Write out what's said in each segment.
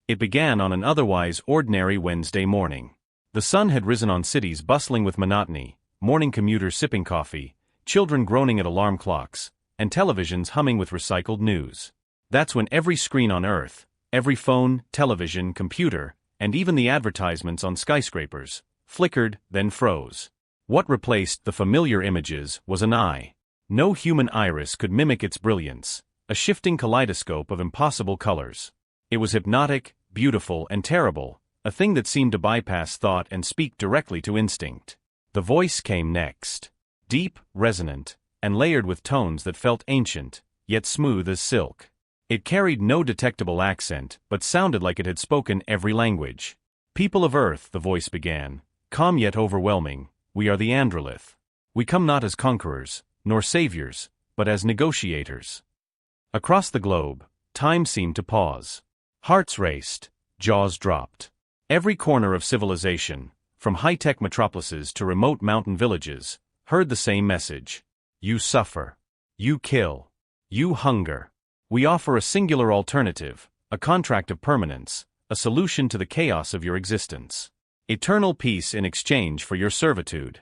It began on an otherwise ordinary Wednesday morning. The sun had risen on cities bustling with monotony, morning commuters sipping coffee, children groaning at alarm clocks, and televisions humming with recycled news. That's when every screen on Earth, every phone, television, computer, and even the advertisements on skyscrapers, flickered, then froze. What replaced the familiar images was an eye. No human iris could mimic its brilliance, a shifting kaleidoscope of impossible colors. It was hypnotic, beautiful, and terrible, a thing that seemed to bypass thought and speak directly to instinct. The voice came next. Deep, resonant, and layered with tones that felt ancient, yet smooth as silk. It carried no detectable accent, but sounded like it had spoken every language. "People of Earth," the voice began, calm yet overwhelming, "we are the Andrelith. We come not as conquerors, nor saviors, but as negotiators." Across the globe, time seemed to pause. Hearts raced, jaws dropped. Every corner of civilization, from high-tech metropolises to remote mountain villages, heard the same message. You suffer. You kill. You hunger. We offer a singular alternative, a contract of permanence, a solution to the chaos of your existence. Eternal peace in exchange for your servitude.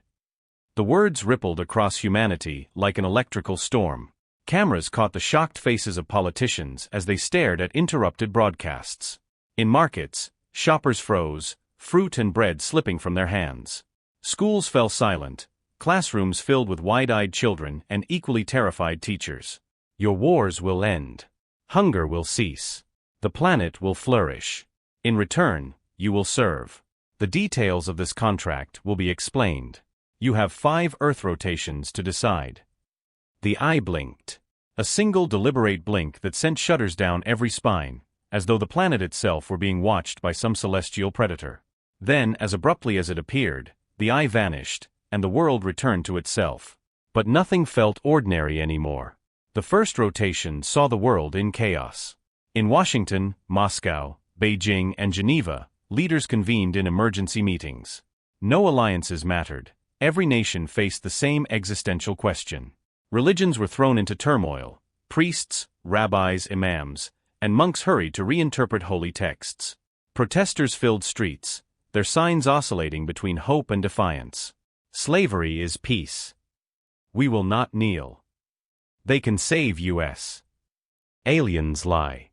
The words rippled across humanity like an electrical storm. Cameras caught the shocked faces of politicians as they stared at interrupted broadcasts. In markets, shoppers froze, fruit and bread slipping from their hands. Schools fell silent, classrooms filled with wide-eyed children and equally terrified teachers. Your wars will end. Hunger will cease. The planet will flourish. In return, you will serve. The details of this contract will be explained. You have 5 Earth rotations to decide. The eye blinked. A single deliberate blink that sent shudders down every spine, as though the planet itself were being watched by some celestial predator. Then, as abruptly as it appeared, the eye vanished, and the world returned to itself. But nothing felt ordinary anymore. The first rotation saw the world in chaos. In Washington, Moscow, Beijing, and Geneva, leaders convened in emergency meetings. No alliances mattered. Every nation faced the same existential question. Religions were thrown into turmoil. Priests, rabbis, imams, and monks hurried to reinterpret holy texts. Protesters filled streets, their signs oscillating between hope and defiance. Slavery is peace. We will not kneel. They can save us. Aliens lie.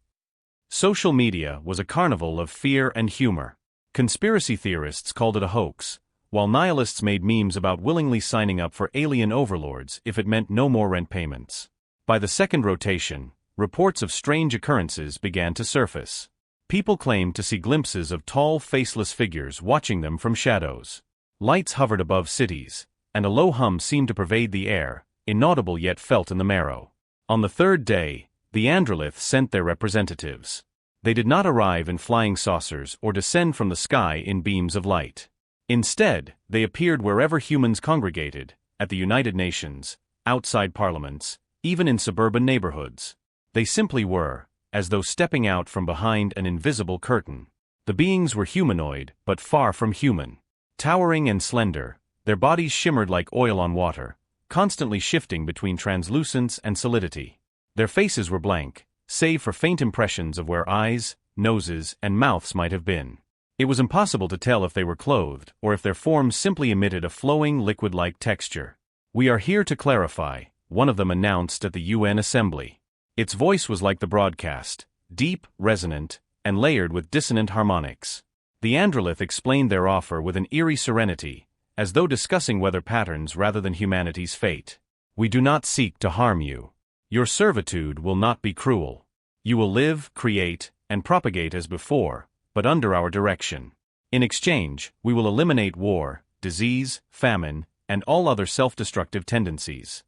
Social media was a carnival of fear and humor. Conspiracy theorists called it a hoax, while nihilists made memes about willingly signing up for alien overlords if it meant no more rent payments. By the second rotation, reports of strange occurrences began to surface. People claimed to see glimpses of tall, faceless figures watching them from shadows. Lights hovered above cities, and a low hum seemed to pervade the air, inaudible yet felt in the marrow. On the third day, the Andrelith sent their representatives. They did not arrive in flying saucers or descend from the sky in beams of light. Instead, they appeared wherever humans congregated, at the United Nations, outside parliaments, even in suburban neighborhoods. They simply were, as though stepping out from behind an invisible curtain. The beings were humanoid, but far from human. Towering and slender, their bodies shimmered like oil on water, constantly shifting between translucence and solidity. Their faces were blank, save for faint impressions of where eyes, noses, and mouths might have been. It was impossible to tell if they were clothed or if their forms simply emitted a flowing liquid-like texture. "We are here to clarify," one of them announced at the UN Assembly. Its voice was like the broadcast, deep, resonant, and layered with dissonant harmonics. The Andrelith explained their offer with an eerie serenity, as though discussing weather patterns rather than humanity's fate. "We do not seek to harm you. Your servitude will not be cruel. You will live, create, and propagate as before, but under our direction. In exchange, we will eliminate war, disease, famine, and all other self-destructive tendencies."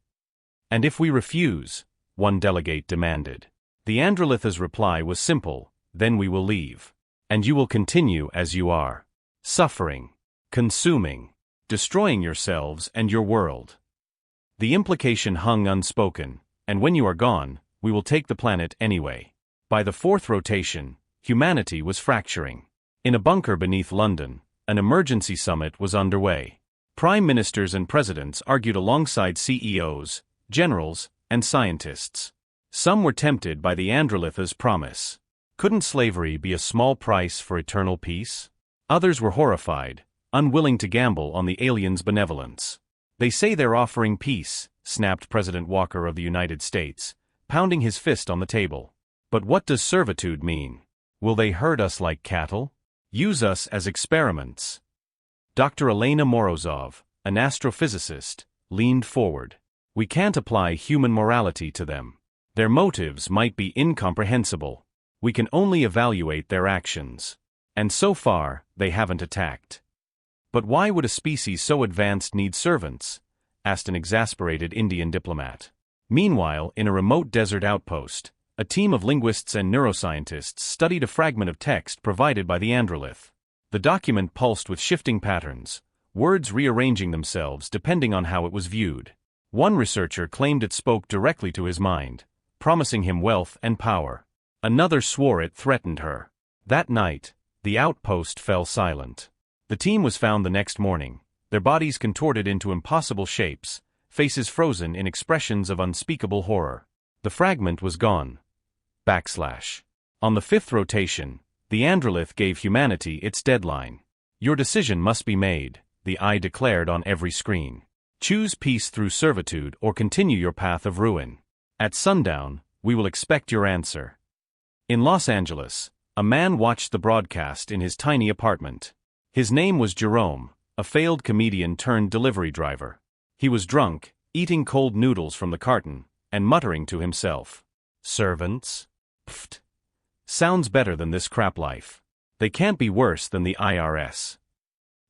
"And if we refuse?" one delegate demanded. The Andrelith's reply was simple: "Then we will leave. And you will continue as you are. Suffering. Consuming. Destroying yourselves and your world." The implication hung unspoken, and when you are gone, we will take the planet anyway. By the fourth rotation, humanity was fracturing. In a bunker beneath London, an emergency summit was underway. Prime ministers and presidents argued alongside CEOs, generals, and scientists. Some were tempted by the Andrelith's promise. Couldn't slavery be a small price for eternal peace? Others were horrified, unwilling to gamble on the aliens' benevolence. They say they're offering peace, snapped President Walker of the United States, pounding his fist on the table. But what does servitude mean? Will they herd us like cattle? Use us as experiments? Dr. Elena Morozov, an astrophysicist, leaned forward. We can't apply human morality to them. Their motives might be incomprehensible. We can only evaluate their actions. And so far, they haven't attacked. But why would a species so advanced need servants? Asked an exasperated Indian diplomat. Meanwhile, in a remote desert outpost, a team of linguists and neuroscientists studied a fragment of text provided by the Andrelith. The document pulsed with shifting patterns, words rearranging themselves depending on how it was viewed. One researcher claimed it spoke directly to his mind, promising him wealth and power. Another swore it threatened her. That night, the outpost fell silent. The team was found the next morning, their bodies contorted into impossible shapes, faces frozen in expressions of unspeakable horror. The fragment was gone. On the fifth rotation, the Andrelith gave humanity its deadline. Your decision must be made, the eye declared on every screen. Choose peace through servitude or continue your path of ruin. At sundown, we will expect your answer. In Los Angeles, a man watched the broadcast in his tiny apartment. His name was Jerome, a failed comedian turned delivery driver. He was drunk, eating cold noodles from the carton, and muttering to himself. Servants? Pfft. Sounds better than this crap life. They can't be worse than the IRS.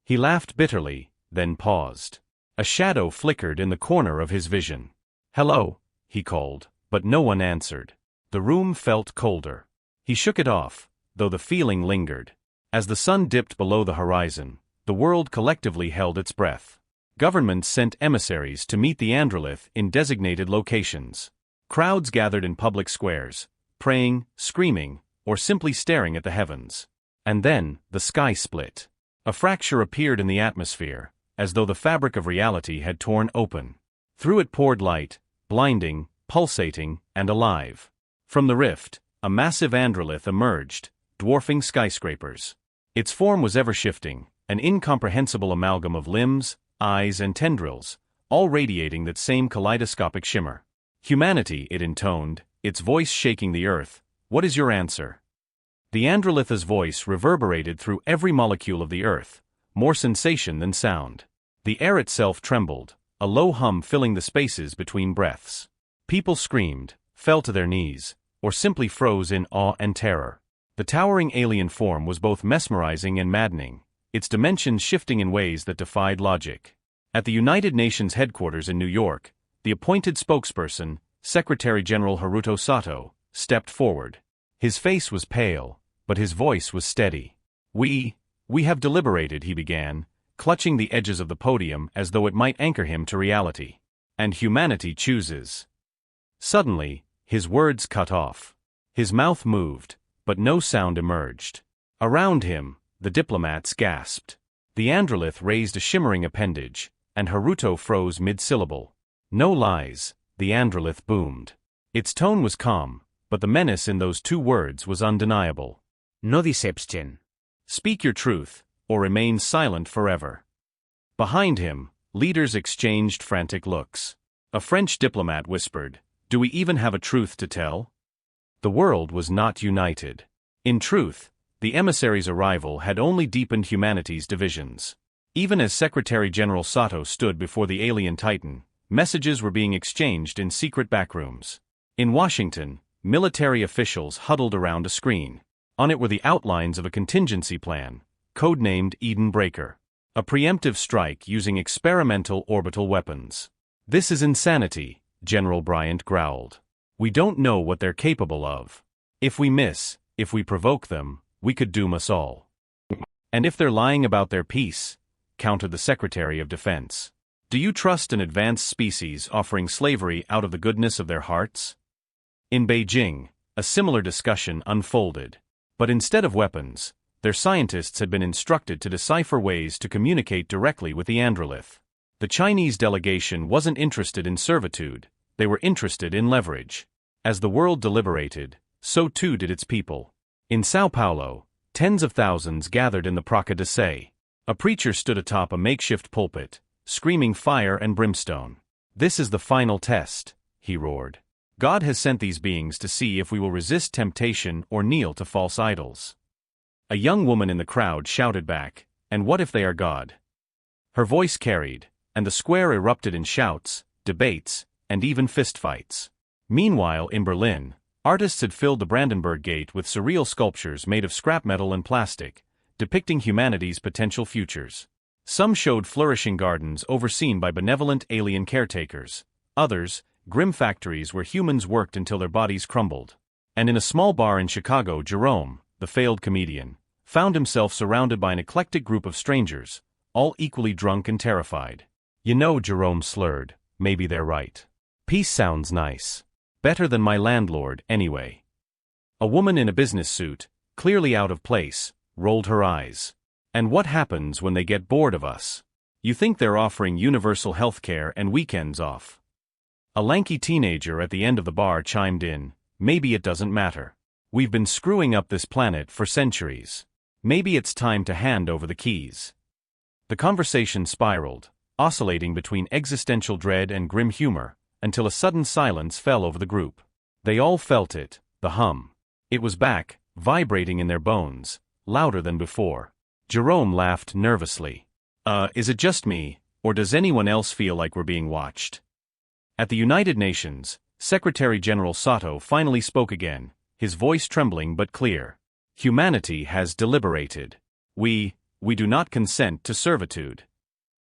He laughed bitterly, then paused. A shadow flickered in the corner of his vision. Hello, he called, but no one answered. The room felt colder. He shook it off, though the feeling lingered. As the sun dipped below the horizon, the world collectively held its breath. Governments sent emissaries to meet the Andrelith in designated locations. Crowds gathered in public squares, praying, screaming, or simply staring at the heavens. And then, the sky split. A fracture appeared in the atmosphere, as though the fabric of reality had torn open. Through it poured light, blinding, pulsating, and alive. From the rift, a massive Andrelith emerged, dwarfing skyscrapers. Its form was ever-shifting, an incomprehensible amalgam of limbs, eyes, and tendrils, all radiating that same kaleidoscopic shimmer. Humanity, it intoned, its voice shaking the earth. What is your answer? The Andrelith's voice reverberated through every molecule of the earth, more sensation than sound. The air itself trembled, a low hum filling the spaces between breaths. People screamed, fell to their knees, or simply froze in awe and terror. The towering alien form was both mesmerizing and maddening, its dimensions shifting in ways that defied logic. At the United Nations headquarters in New York, the appointed spokesperson, Secretary General Haruto Sato, stepped forward. His face was pale, but his voice was steady. We have deliberated, he began, clutching the edges of the podium as though it might anchor him to reality. And humanity chooses. Suddenly, his words cut off. His mouth moved, but no sound emerged. Around him, the diplomats gasped. The Andrelith raised a shimmering appendage, and Haruto froze mid-syllable. No lies, the Andrelith boomed. Its tone was calm, but the menace in those two words was undeniable. No deception. Speak your truth, or remain silent forever. Behind him, leaders exchanged frantic looks. A French diplomat whispered, "Do we even have a truth to tell?" The world was not united. In truth, the emissary's arrival had only deepened humanity's divisions. Even as Secretary General Sato stood before the alien titan, messages were being exchanged in secret backrooms. In Washington, military officials huddled around a screen. On it were the outlines of a contingency plan, codenamed Eden Breaker. A preemptive strike using experimental orbital weapons. This is insanity, General Bryant growled. We don't know what they're capable of. If we miss, if we provoke them, we could doom us all. And if they're lying about their peace, countered the Secretary of Defense. Do you trust an advanced species offering slavery out of the goodness of their hearts? In Beijing, a similar discussion unfolded. But instead of weapons, their scientists had been instructed to decipher ways to communicate directly with the Andrelith. The Chinese delegation wasn't interested in servitude, they were interested in leverage. As the world deliberated, so too did its people. In Sao Paulo, tens of thousands gathered in the Praça de Sé. A preacher stood atop a makeshift pulpit, screaming fire and brimstone. "This is the final test," he roared. "God has sent these beings to see if we will resist temptation or kneel to false idols." A young woman in the crowd shouted back, "And what if they are God?" Her voice carried, and the square erupted in shouts, debates, and even fistfights. Meanwhile, in Berlin, artists had filled the Brandenburg Gate with surreal sculptures made of scrap metal and plastic, depicting humanity's potential futures. Some showed flourishing gardens overseen by benevolent alien caretakers, others, grim factories where humans worked until their bodies crumbled. And in a small bar in Chicago, Jerome, the failed comedian, found himself surrounded by an eclectic group of strangers, all equally drunk and terrified. "You know," Jerome slurred, "maybe they're right. Peace sounds nice. Better than my landlord, anyway." A woman in a business suit, clearly out of place, rolled her eyes. "And what happens when they get bored of us? You think they're offering universal health care and weekends off?" A lanky teenager at the end of the bar chimed in, "Maybe it doesn't matter. We've been screwing up this planet for centuries. Maybe it's time to hand over the keys." The conversation spiraled, oscillating between existential dread and grim humor, until a sudden silence fell over the group. They all felt it, the hum. It was back, vibrating in their bones, louder than before. Jerome laughed nervously. Is it just me, or does anyone else feel like we're being watched?" At the United Nations, Secretary General Sato finally spoke again, his voice trembling but clear. "Humanity has deliberated. We do not consent to servitude."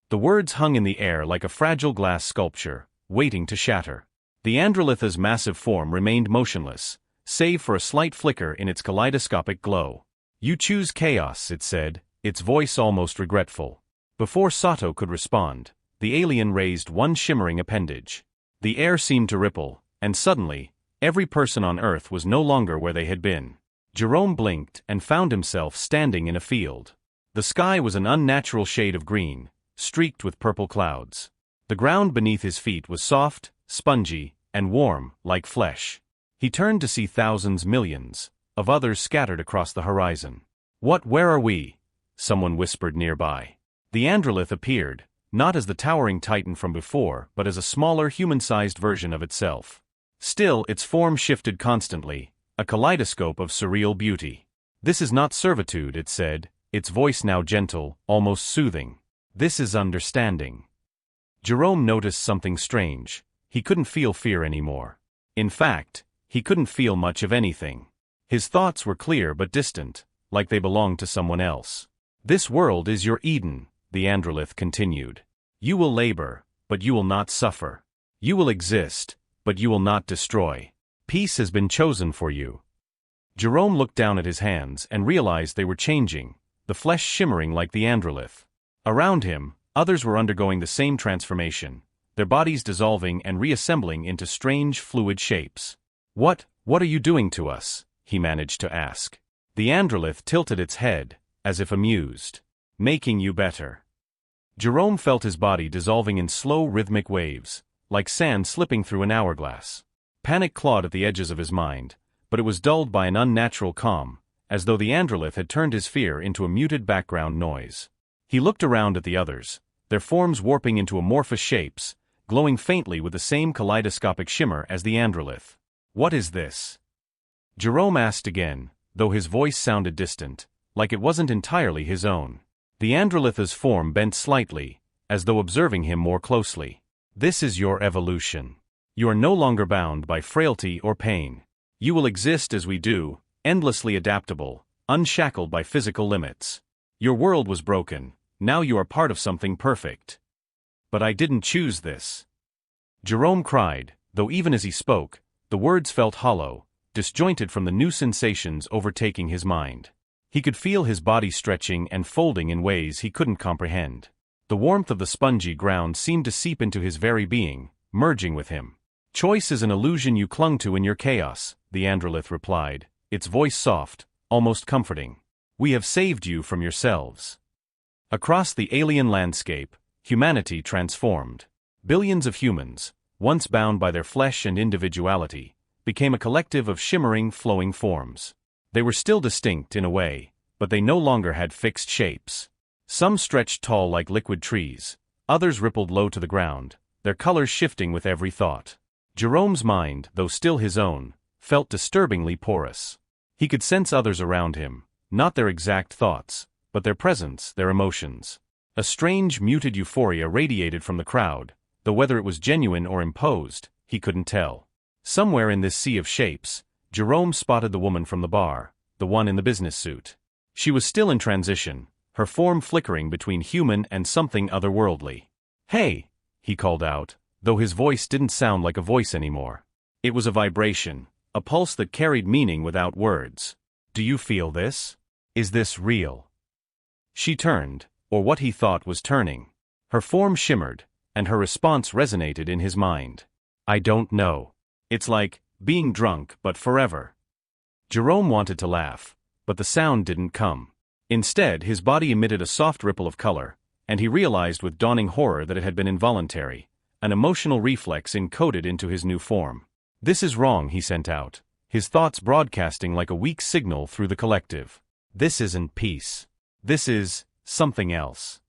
The words hung in the air like a fragile glass sculpture, waiting to shatter. The Andrelith's massive form remained motionless, save for a slight flicker in its kaleidoscopic glow. "You choose chaos," it said, its voice almost regretful. Before Sato could respond, the alien raised one shimmering appendage. The air seemed to ripple, and suddenly, every person on Earth was no longer where they had been. Jerome blinked and found himself standing in a field. The sky was an unnatural shade of green, streaked with purple clouds. The ground beneath his feet was soft, spongy, and warm, like flesh. He turned to see thousands, millions, of others scattered across the horizon. Where are we?" someone whispered nearby. The Andrelith appeared, not as the towering titan from before, but as a smaller human-sized version of itself. Still, its form shifted constantly, a kaleidoscope of surreal beauty. "This is not servitude," it said, its voice now gentle, almost soothing. "This is understanding." Jerome noticed something strange. He couldn't feel fear anymore. In fact, he couldn't feel much of anything. His thoughts were clear but distant, like they belonged to someone else. "This world is your Eden," the Andrelith continued. "You will labor, but you will not suffer. You will exist, but you will not destroy. Peace has been chosen for you." Jerome looked down at his hands and realized they were changing, the flesh shimmering like the Andrelith. Around him, others were undergoing the same transformation, their bodies dissolving and reassembling into strange fluid shapes. What are you doing to us?" he managed to ask. The Andrelith tilted its head, as if amused. "Making you better." Jerome felt his body dissolving in slow rhythmic waves, like sand slipping through an hourglass. Panic clawed at the edges of his mind, but it was dulled by an unnatural calm, as though the Andrelith had turned his fear into a muted background noise. He looked around at the others, their forms warping into amorphous shapes, glowing faintly with the same kaleidoscopic shimmer as the Andrelith. "What is this?" Jerome asked again, though his voice sounded distant, like it wasn't entirely his own. The Andrelith's form bent slightly, as though observing him more closely. "This is your evolution. You are no longer bound by frailty or pain. You will exist as we do, endlessly adaptable, unshackled by physical limits. Your world was broken, now you are part of something perfect." "But I didn't choose this," Jerome cried, though even as he spoke, the words felt hollow, disjointed from the new sensations overtaking his mind. He could feel his body stretching and folding in ways he couldn't comprehend. The warmth of the spongy ground seemed to seep into his very being, merging with him. "Choice is an illusion you clung to in your chaos," the Andrelith replied, its voice soft, almost comforting. "We have saved you from yourselves." Across the alien landscape, humanity transformed. Billions of humans, once bound by their flesh and individuality, became a collective of shimmering, flowing forms. They were still distinct in a way, but they no longer had fixed shapes. Some stretched tall like liquid trees, others rippled low to the ground, their colors shifting with every thought. Jerome's mind, though still his own, felt disturbingly porous. He could sense others around him, not their exact thoughts, but their presence, their emotions. A strange, muted euphoria radiated from the crowd, though whether it was genuine or imposed, he couldn't tell. Somewhere in this sea of shapes, Jerome spotted the woman from the bar, the one in the business suit. She was still in transition, her form flickering between human and something otherworldly. "Hey!" he called out, though his voice didn't sound like a voice anymore. It was a vibration, a pulse that carried meaning without words. "Do you feel this? Is this real?" She turned, or what he thought was turning. Her form shimmered, and her response resonated in his mind. "I don't know. It's like being drunk but forever." Jerome wanted to laugh, but the sound didn't come. Instead, his body emitted a soft ripple of color, and he realized with dawning horror that it had been involuntary, an emotional reflex encoded into his new form. "This is wrong," he sent out, his thoughts broadcasting like a weak signal through the collective. "This isn't peace. This is something else."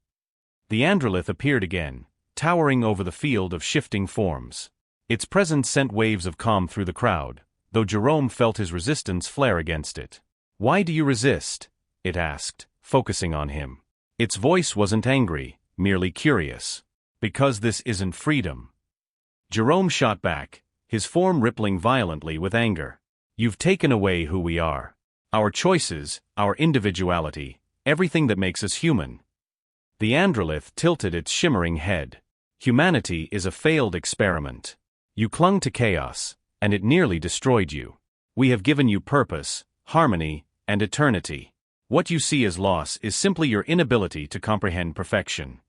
The Andrelith appeared again, towering over the field of shifting forms. Its presence sent waves of calm through the crowd, though Jerome felt his resistance flare against it. "Why do you resist?" it asked, focusing on him. Its voice wasn't angry, merely curious. "Because this isn't freedom." Jerome shot back, his form rippling violently with anger. "You've taken away who we are. Our choices, our individuality, everything that makes us human." The Andrelith tilted its shimmering head. "Humanity is a failed experiment. You clung to chaos, and it nearly destroyed you. We have given you purpose, harmony, and eternity. What you see as loss is simply your inability to comprehend perfection."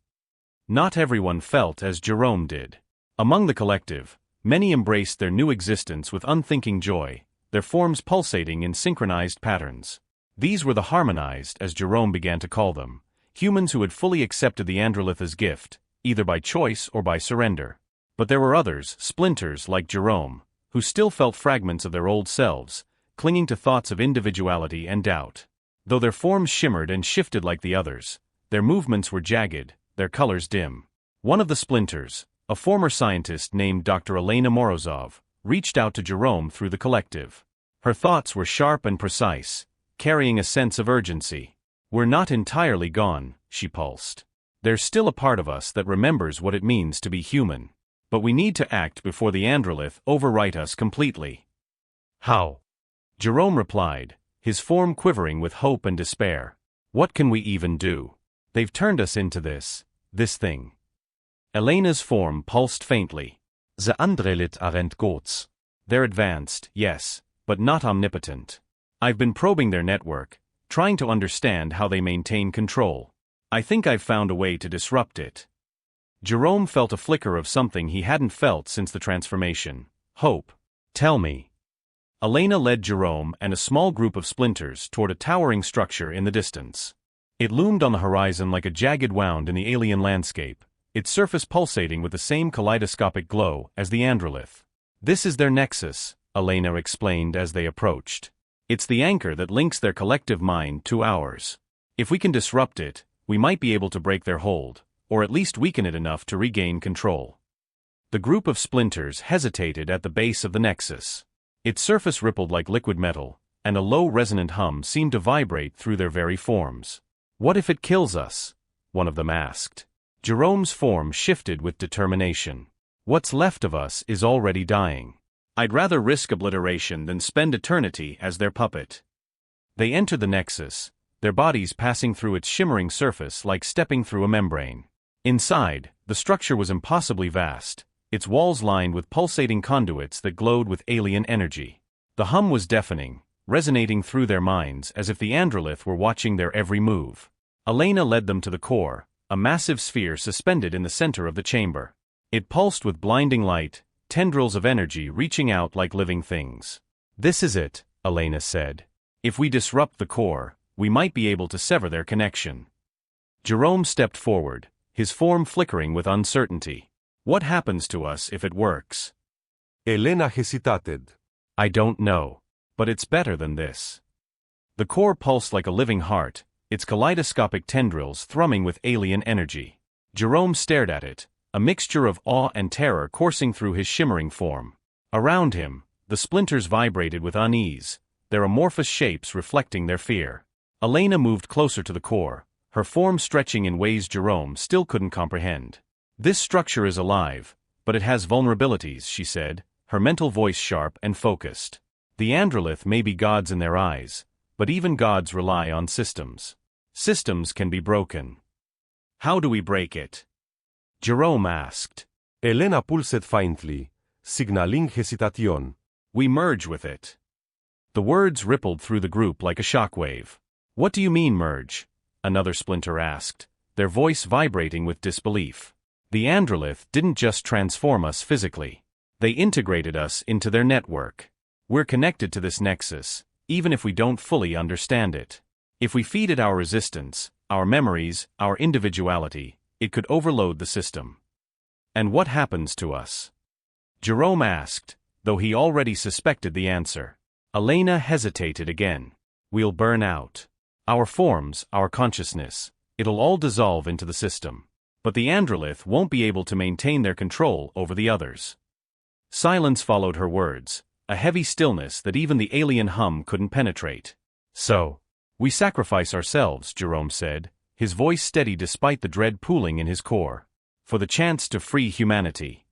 Not everyone felt as Jerome did. Among the collective, many embraced their new existence with unthinking joy, their forms pulsating in synchronized patterns. These were the harmonized, as Jerome began to call them, humans who had fully accepted the Andrelith as gift, either by choice or by surrender. But there were others, splinters like Jerome, who still felt fragments of their old selves, clinging to thoughts of individuality and doubt. Though their forms shimmered and shifted like the others, their movements were jagged, their colors dim. One of the splinters, a former scientist named Dr. Elena Morozov, reached out to Jerome through the collective. Her thoughts were sharp and precise, carrying a sense of urgency. "We're not entirely gone," she pulsed. "There's still a part of us that remembers what it means to be human. But we need to act before the Andrelith overwrite us completely." "How?" Jerome replied, his form quivering with hope and despair. "What can we even do? They've turned us into this thing." Elena's form pulsed faintly. "The Andrelith aren't gods. They're advanced, yes, but not omnipotent. I've been probing their network, trying to understand how they maintain control. I think I've found a way to disrupt it." Jerome felt a flicker of something he hadn't felt since the transformation: hope. "Tell me." Elena led Jerome and a small group of splinters toward a towering structure in the distance. It loomed on the horizon like a jagged wound in the alien landscape, its surface pulsating with the same kaleidoscopic glow as the Andrelith. "This is their nexus," Elena explained as they approached. "It's the anchor that links their collective mind to ours. If we can disrupt it, we might be able to break their hold, or at least weaken it enough to regain control." The group of splinters hesitated at the base of the nexus. Its surface rippled like liquid metal, and a low resonant hum seemed to vibrate through their very forms. "What if it kills us?" one of them asked. Jerome's form shifted with determination. "What's left of us is already dying. I'd rather risk obliteration than spend eternity as their puppet." They entered the nexus, their bodies passing through its shimmering surface like stepping through a membrane. Inside, the structure was impossibly vast, its walls lined with pulsating conduits that glowed with alien energy. The hum was deafening, resonating through their minds as if the Andrelith were watching their every move. Elena led them to the core, a massive sphere suspended in the center of the chamber. It pulsed with blinding light, tendrils of energy reaching out like living things. "This is it," Elena said. "If we disrupt the core, we might be able to sever their connection." Jerome stepped forward, his form flickering with uncertainty. "What happens to us if it works?" Elena hesitated. "I don't know. But it's better than this." The core pulsed like a living heart, its kaleidoscopic tendrils thrumming with alien energy. Jerome stared at it, a mixture of awe and terror coursing through his shimmering form. Around him, the splinters vibrated with unease, their amorphous shapes reflecting their fear. Elena moved closer to the core, her form stretching in ways Jerome still couldn't comprehend. This structure is alive, but it has vulnerabilities, she said, her mental voice sharp and focused. The Andrelith may be gods in their eyes, but even gods rely on systems. Systems can be broken. How do we break it? Jerome asked. Elena pulsed faintly, signaling hesitation. We merge with it. The words rippled through the group like a shockwave. What do you mean merge? Another splinter asked, their voice vibrating with disbelief. The Andrelith didn't just transform us physically. They integrated us into their network. We're connected to this nexus, even if we don't fully understand it. If we feed it our resistance, our memories, our individuality, it could overload the system. And what happens to us? Jerome asked, though he already suspected the answer. Elena hesitated again. We'll burn out. Our forms, our consciousness, it'll all dissolve into the system. But the Andrelith won't be able to maintain their control over the others. Silence followed her words, a heavy stillness that even the alien hum couldn't penetrate. So, we sacrifice ourselves, Jerome said, his voice steady despite the dread pooling in his core. For the chance to free humanity.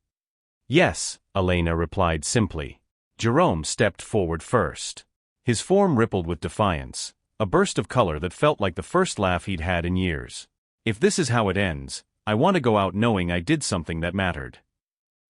Yes, Elena replied simply. Jerome stepped forward first. His form rippled with defiance, a burst of color that felt like the first laugh he'd had in years. If this is how it ends, I want to go out knowing I did something that mattered.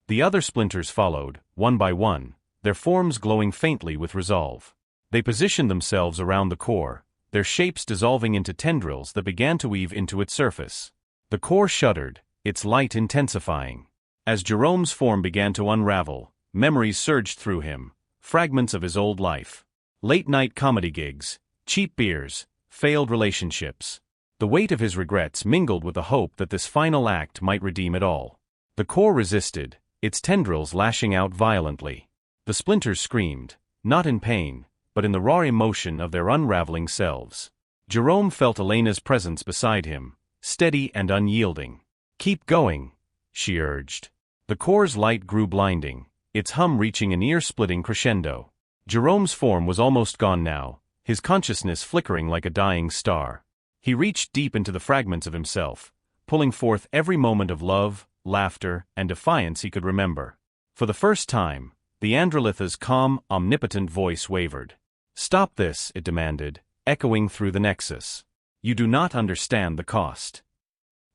The other splinters followed, one by one, their forms glowing faintly with resolve. They positioned themselves around the core, their shapes dissolving into tendrils that began to weave into its surface. The core shuddered, its light intensifying. As Jerome's form began to unravel, memories surged through him, fragments of his old life. Late-night comedy gigs, cheap beers, failed relationships. The weight of his regrets mingled with the hope that this final act might redeem it all. The core resisted, its tendrils lashing out violently. The splinters screamed, not in pain, but in the raw emotion of their unraveling selves. Jerome felt Elena's presence beside him, steady and unyielding. Keep going, she urged. The core's light grew blinding, its hum reaching an ear-splitting crescendo. Jerome's form was almost gone now, his consciousness flickering like a dying star. He reached deep into the fragments of himself, pulling forth every moment of love, laughter, and defiance he could remember. For the first time, the Andrelith's calm, omnipotent voice wavered. Stop this, it demanded, echoing through the nexus. You do not understand the cost.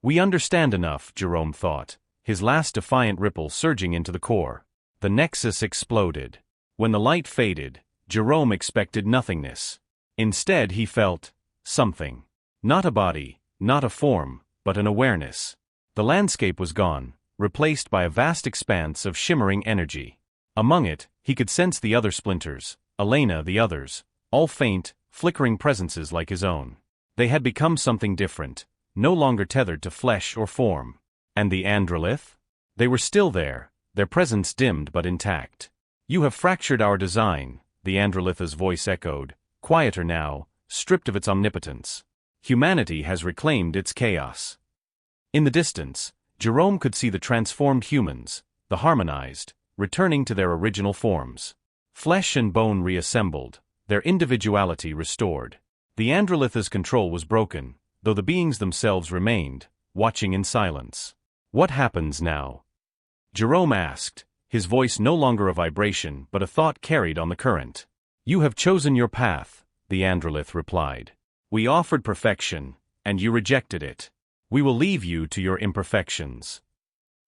We understand enough, Jerome thought, his last defiant ripple surging into the core. The nexus exploded. When the light faded, Jerome expected nothingness. Instead he felt something. Not a body, not a form, but an awareness. The landscape was gone, replaced by a vast expanse of shimmering energy. Among it, he could sense the other splinters, Elena, the others, all faint, flickering presences like his own. They had become something different, no longer tethered to flesh or form. And the Andrelith? They were still there, their presence dimmed but intact. You have fractured our design, the Andrelith's voice echoed, quieter now, stripped of its omnipotence. Humanity has reclaimed its chaos. In the distance, Jerome could see the transformed humans, the harmonized, returning to their original forms. Flesh and bone reassembled, their individuality restored. The Andrelith's control was broken, though the beings themselves remained, watching in silence. What happens now? Jerome asked, his voice no longer a vibration but a thought carried on the current. You have chosen your path, the Andrelith replied. We offered perfection, and you rejected it. We will leave you to your imperfections.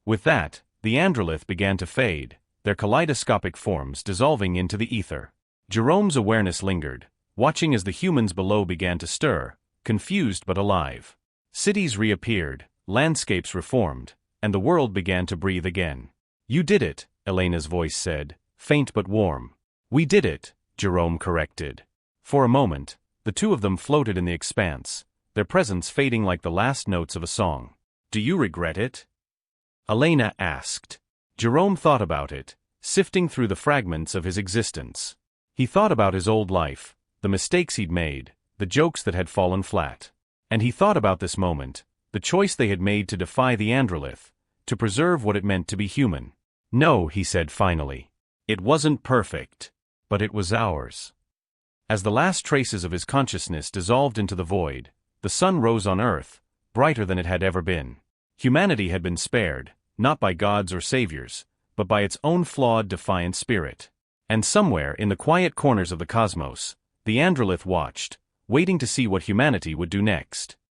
With that, the Andrelith began to fade, their kaleidoscopic forms dissolving into the ether. Jerome's awareness lingered, watching as the humans below began to stir, confused but alive. Cities reappeared, landscapes reformed, and the world began to breathe again. You did it, Elena's voice said, faint but warm. We did it, Jerome corrected. For a moment, the two of them floated in the expanse, their presence fading like the last notes of a song. Do you regret it? Elena asked. Jerome thought about it, sifting through the fragments of his existence. He thought about his old life, the mistakes he'd made, the jokes that had fallen flat. And he thought about this moment, the choice they had made to defy the Andrelith, to preserve what it meant to be human. No, he said finally. It wasn't perfect, but it was ours. As the last traces of his consciousness dissolved into the void, the sun rose on Earth, brighter than it had ever been. Humanity had been spared, not by gods or saviors, but by its own flawed, defiant spirit. And somewhere in the quiet corners of the cosmos, the Andrelith watched, waiting to see what humanity would do next.